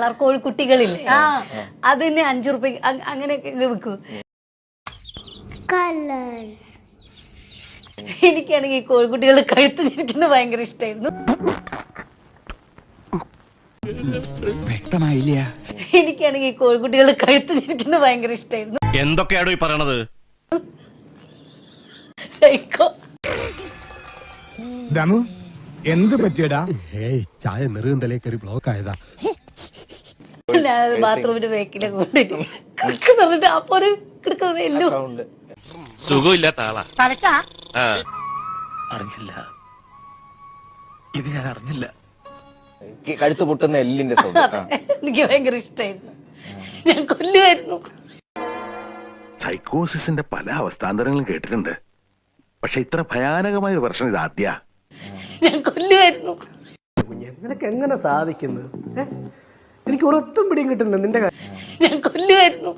Colour കോഴിക്കുട്ടികളില്ലേ അതിന് 5 രൂപ അങ്ങനെയൊക്കെ വിൽക്കും. എനിക്കാണെങ്കിൽ കോഴിക്കുട്ടികൾ കഴുത്തിരിക്കുന്നത് ഭയങ്കര ഇഷ്ടമായിരുന്നു. വ്യക്തമായില്ല. എനിക്കാണെങ്കിൽ കോഴിക്കുട്ടികൾ കഴുത്തിരിക്കുന്നത് ഭയങ്കര ഇഷ്ടമായിരുന്നു. എന്തൊക്കെയാണോ ഈ പറയണത്? ദമു എന്ത് പറ്റിയടാ? ചായ നെറുകന്തലേ കയറി ബ്ലോക്ക് ആയതാ. ഞാൻ ബാത്റൂമിന്റെ ബേക്കിലൊക്കെ കൊണ്ടിട്ട് കിടക്കുന്നുണ്ട്. അപ്പൊ ഒരു കിടക്കുന്നത് എല്ലോ സുഖമില്ലാത്ത ആളാ. അറിഞ്ഞില്ല, ഇത് ഞാൻ അറിഞ്ഞില്ല. കഴുത്ത് പൊട്ടുന്ന എല്ലിന്റെ എനിക്ക് ഭയങ്കര ഇഷ്ടമായിരുന്നു. ഞാൻ കൊല്ലുമായിരുന്നു. സൈക്കോസിന്റെ പല അവസ്ഥാന്തരങ്ങളും കേട്ടിട്ടുണ്ട്, പക്ഷെ ഇത്ര ഭയാനകമായ ഒരു പ്രശ്നം ഇത് ആദ്യ. ഞാൻ കൊല്ലുമായിരുന്നു. നിനക്ക് എങ്ങനെ സാധിക്കുന്നത്? എനിക്ക് ഒരൊത്തും പിടിയും കിട്ടുന്നില്ല നിന്റെ കാര്യം. ഞാൻ കൊല്ലുമായിരുന്നു.